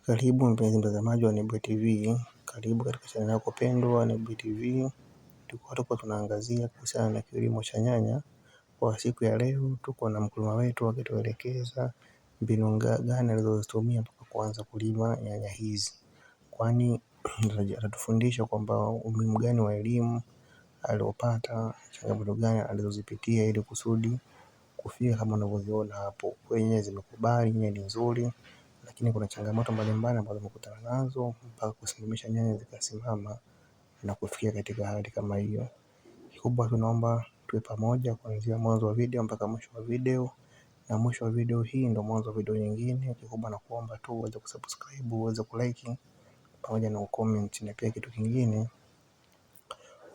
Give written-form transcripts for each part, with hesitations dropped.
Karibu mpenzi mtazamaji wa Nebuye TV, karibu katika channel yako pendwa Nebuye TV. Tuko tunaangazia kuhusiana na kilimo cha nyanya. Kwa siku ya leo tuko na mkulima wetu akituelekeza mbinu gani alizozitumia mpaka kuanza kulima nyanya hizi, kwani anatufundisha kwamba umuhimu gani wa elimu aliopata, changamoto gani alizozipitia ili kusudi kufika kama unavyoziona hapo. Kwenye zimekubali nyanya ni nzuri, lakini kuna changamoto mbalimbali ambazo tumekutana nazo mpaka kusimamisha nyanya zikasimama na kufikia katika hali kama hiyo. Kikubwa tunaomba tuwe pamoja kuanzia mwanzo wa video mpaka mwisho wa video, na mwisho wa video hii ndio mwanzo wa video nyingine. Kikubwa na kuomba tu uweze kusubscribe, uweze kulike pamoja na ucomment, na pia kitu kingine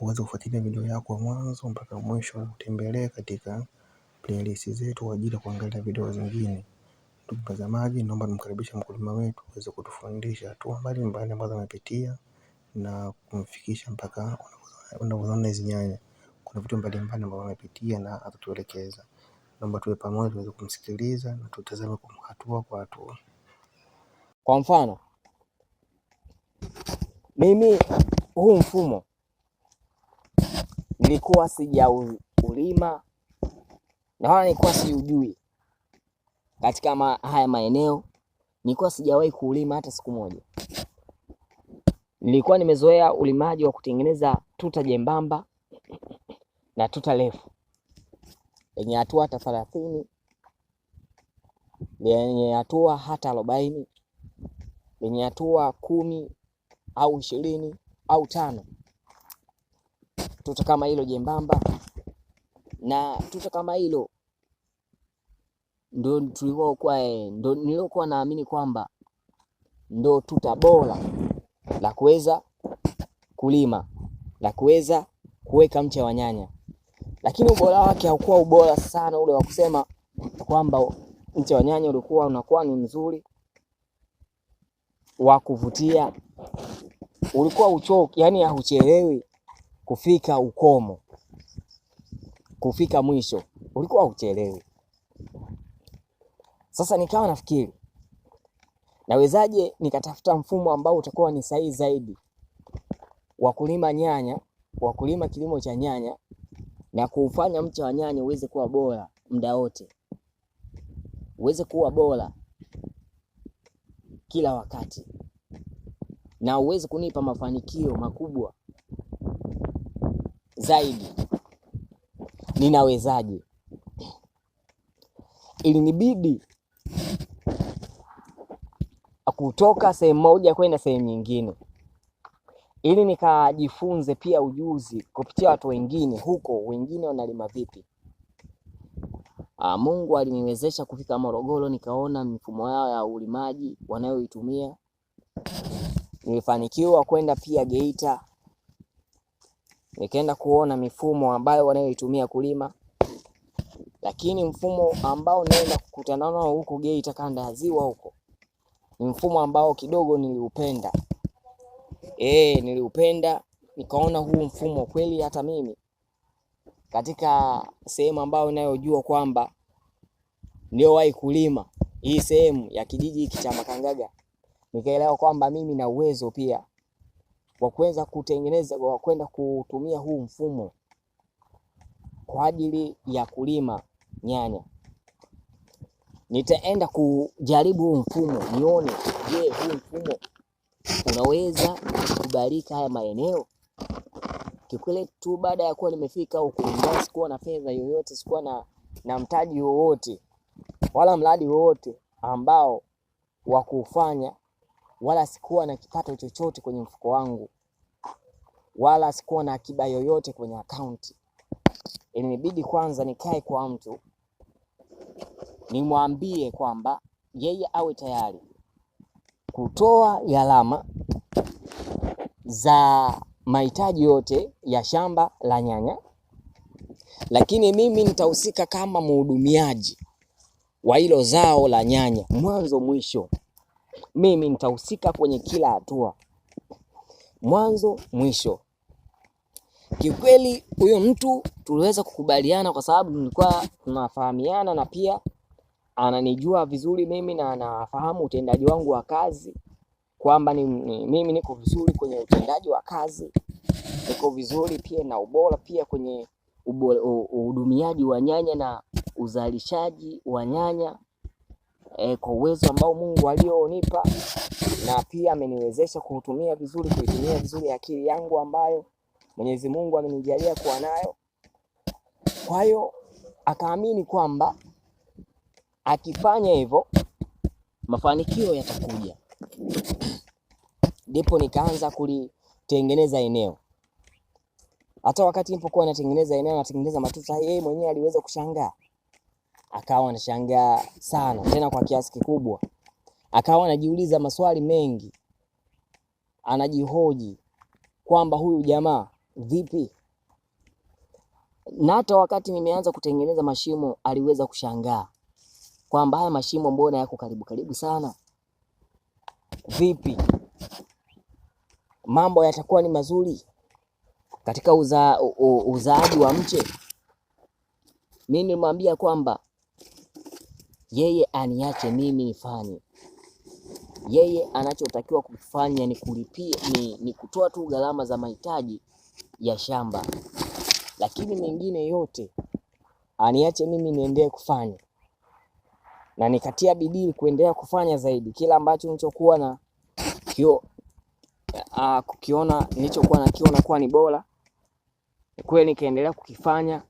uweze kufuatilia video yako mwanzo mpaka mwisho, utembelee katika playlist zetu kwa ajili ya kuangalia video zingine. Ndugu mtazamaji, naomba nimkaribishe mkulima wetu aweze kutufundisha hatua mbalimbali ambazo amepitia na kumfikisha mpaka unavyoona hizi nyanya. Kuna vitu mbalimbali ambavyo amepitia na atatuelekeza. Naomba tuwe pamoja tuweze kumsikiliza na tutazame kwa hatua kwa hatua. Kwa mfano, mimi huu mfumo nilikuwa sijaulima na wala nilikuwa siujui. Katika haya maeneo nilikuwa sijawahi kulima hata siku moja. Nilikuwa nimezoea ulimaji wa kutengeneza tuta jembamba na tuta refu yenye hatua hata 30, yenye hatua hata 40, yenye hatua 10 au 20 au 5. Tuta kama hilo jembamba na tuta kama hilo ndo nilikuwa naamini kwamba ndo tuta bora la kuweza kulima, la kuweza kuweka mche wa nyanya. Lakini ubora wake haukuwa ubora sana ule wa kusema kwamba mche wa nyanya ulikuwa unakuwa ni mzuri wa kuvutia. Ulikuwa uchoki, yani hauchelewi kufika ukomo, kufika mwisho, ulikuwa uchelewi. Sasa nikawa nafikiri nawezaje nikatafuta mfumo ambao utakuwa ni sahihi zaidi wa kulima nyanya, wa kulima kilimo cha nyanya na kuufanya mche wa nyanya uweze kuwa bora muda wote, uweze kuwa bora kila wakati, na uweze kunipa mafanikio makubwa zaidi. Ninawezaje? Ilinibidi kutoka sehemu moja kwenda sehemu nyingine ili nikajifunze pia ujuzi kupitia watu wengine huko, wengine wanalima vipi. Mungu aliniwezesha kufika Morogoro, nikaona mifumo yao ya ulimaji wanayoitumia. Nilifanikiwa kwenda pia Geita, nikaenda kuona mifumo ambayo wanayoitumia kulima. Lakini mfumo ambao naenda kukutana nao huko Geita, kanda ya Ziwa huko, ni mfumo ambao kidogo niliupenda. Niliupenda, nikaona huu mfumo kweli hata mimi katika sehemu ambayo ninayojua kwamba niliowahi kulima, hii sehemu ya kijiji hiki cha Makangaga, nikaelewa kwamba mimi na uwezo pia wa kuweza kutengeneza, wa kwenda kutumia huu mfumo kwa ajili ya kulima nyanya. Nitaenda kujaribu huu mfumo nione, je, huu mfumo unaweza kukubalika haya maeneo. Kikweli tu baada ya kuwa nimefika huko, sikuwa na fedha yoyote, sikuwa na mtaji wowote wala mradi wowote ambao wa kufanya, wala sikuwa na kipato chochote kwenye mfuko wangu, wala sikuwa na akiba yoyote kwenye akaunti. Ilinibidi kwanza nikae kwa mtu nimwambie kwamba yeye awe tayari kutoa gharama za mahitaji yote ya shamba la nyanya, lakini mimi nitahusika kama mhudumiaji wa hilo zao la nyanya mwanzo mwisho. Mimi nitahusika kwenye kila hatua mwanzo mwisho. Kikweli huyo mtu tuliweza kukubaliana kwa sababu nilikuwa tunafahamiana, na pia ananijua vizuri mimi na anafahamu utendaji wangu wa kazi. kwamba mimi niko vizuri kwenye utendaji wa kazi, niko vizuri pia na ubora pia kwenye uhudumiaji wa nyanya na uzalishaji wa nyanya kwa uwezo ambao Mungu alionipa, na pia ameniwezesha kuitumia vizuri akili yangu ambayo Mwenyezi Mungu amenijalia kuwa nayo. Kwa hiyo akaamini kwamba akifanya hivyo mafanikio yatakuja. Ndipo nikaanza kulitengeneza eneo. Hata wakati nilipokuwa natengeneza matuta, yeye mwenyewe aliweza kushangaa. Akawa anashangaa sana, tena kwa kiasi kikubwa. Akawa anajiuliza maswali mengi, anajihoji kwamba huyu jamaa vipi. Na hata wakati nimeanza kutengeneza mashimo aliweza kushangaa kwamba haya mashimo mbona yako karibu sana, vipi mambo yatakuwa ni mazuri katika uzaaji wa mche. Mimi nilimwambia kwamba yeye aniache mimi nifanye, yeye anachotakiwa kufanya ni kulipia, ni kutoa tu gharama za mahitaji ya shamba, lakini mengine yote aniache mimi niendelee kufanya. Na nikatia bidii kuendelea kufanya zaidi kila ambacho nilichokuwa na nilichokiona kuwa ni bora, kweli nikaendelea kukifanya.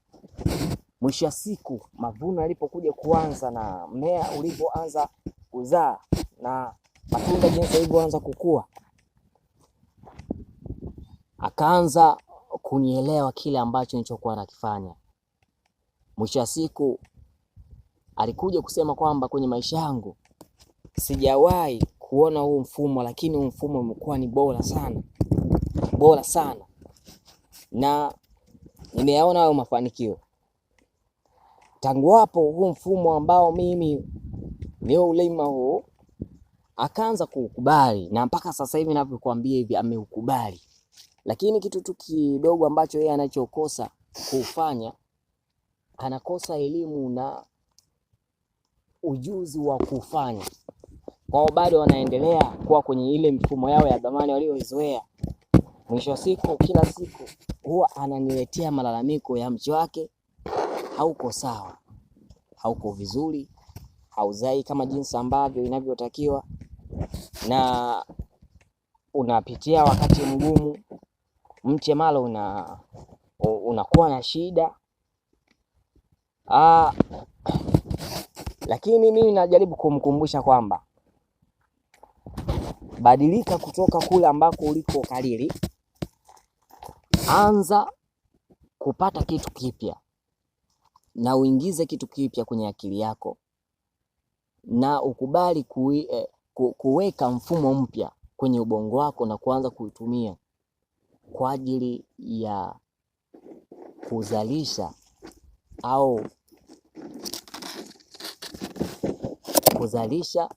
Mwisho wa siku mavuno yalipokuja kuanza na mmea ulipoanza kuzaa na matunda jinsi yalivyoanza kukua, akaanza kunielewa kile ambacho nilichokuwa nakifanya. Mwisho wa siku alikuja kusema kwamba kwenye maisha yangu sijawahi kuona huu mfumo, lakini huu mfumo umekuwa ni bora sana, na nimeona hayo mafanikio. Tangu hapo huu mfumo ambao mimi leo ulima huu akaanza kukubali, na mpaka sasa hivi ninavyokuambia hivi ameukubali. Lakini kitu tu kidogo ambacho yeye anachokosa kufanya, anakosa elimu na ujuzi wa kufanya. Kwao bado wanaendelea kuwa kwenye ile mifumo yao ya zamani walioizoea. Mwisho wa siku, kila siku huwa ananiletea malalamiko ya mche wake hauko sawa, hauko vizuri, hauzai kama jinsi ambavyo inavyotakiwa, na unapitia wakati mgumu, mche malo unakuwa na shida. Lakini mimi najaribu kumkumbusha kwamba badilika kutoka kule ambako uliko kalili, anza kupata kitu kipya na uingize kitu kipya kwenye akili yako, na ukubali kuweka mfumo mpya kwenye ubongo wako na kuanza kuitumia kwa ajili ya kuzalisha au kuzalisha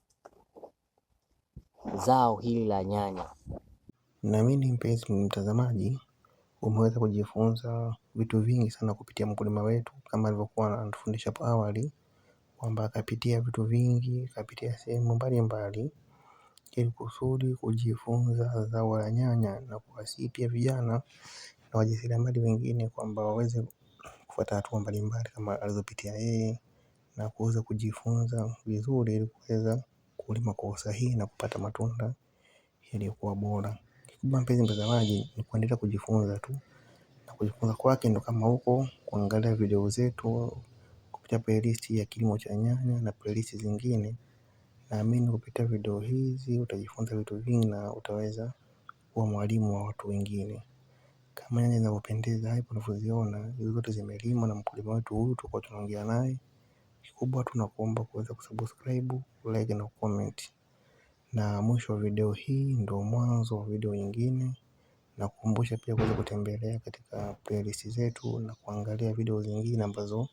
zao hili la nyanya. Naamini mpenzi mtazamaji umeweza kujifunza vitu vingi sana kupitia mkulima wetu, kama alivyokuwa anatufundisha hapo awali kwamba akapitia vitu vingi, akapitia sehemu mbalimbali ili kusudi kujifunza zao la nyanya, na kuwasihi pia vijana na wajasiriamali wengine kwamba waweze kufuata hatua mbalimbali kama alizopitia yeye na kuweza kujifunza vizuri ili kuweza kulima kwa usahihi na kupata matunda yaliyokuwa bora. Kikubwa mpenzi mtazamaji ni kuendelea kujifunza tu, na kujifunza kwake ndo kama huko kuangalia video zetu kupitia playlist ya kilimo cha nyanya na playlist zingine. Naamini kupitia video hizi utajifunza vitu vingi na utaweza kuwa mwalimu wa watu wengine. Kama nyanya zinavyopendeza hapo unavyoziona, hizo zote zimelimwa na mkulima wetu huyu tulikuwa tunaongea naye. Kikubwa tunakuomba kuweza kusubscribe, like na comment. Na mwisho wa video hii ndio mwanzo wa video nyingine, na kukumbusha pia kuweza kutembelea katika playlist zetu na kuangalia video zingine ambazo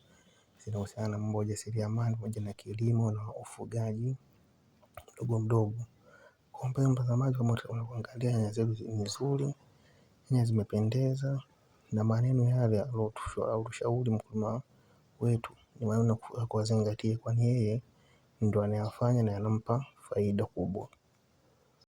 zinahusiana na mambo ya ujasiriamali pamoja na kilimo na ufugaji mdogo. Kwa mpenzi mtazamaji, kama unaangalia nyanya zetu ni nzuri, nyanya zimependeza, na maneno yale aliyotushauri mkulima wetu ni maneno ya kuzingatia, kwani yeye ndio anayafanya na yanampa faida kubwa.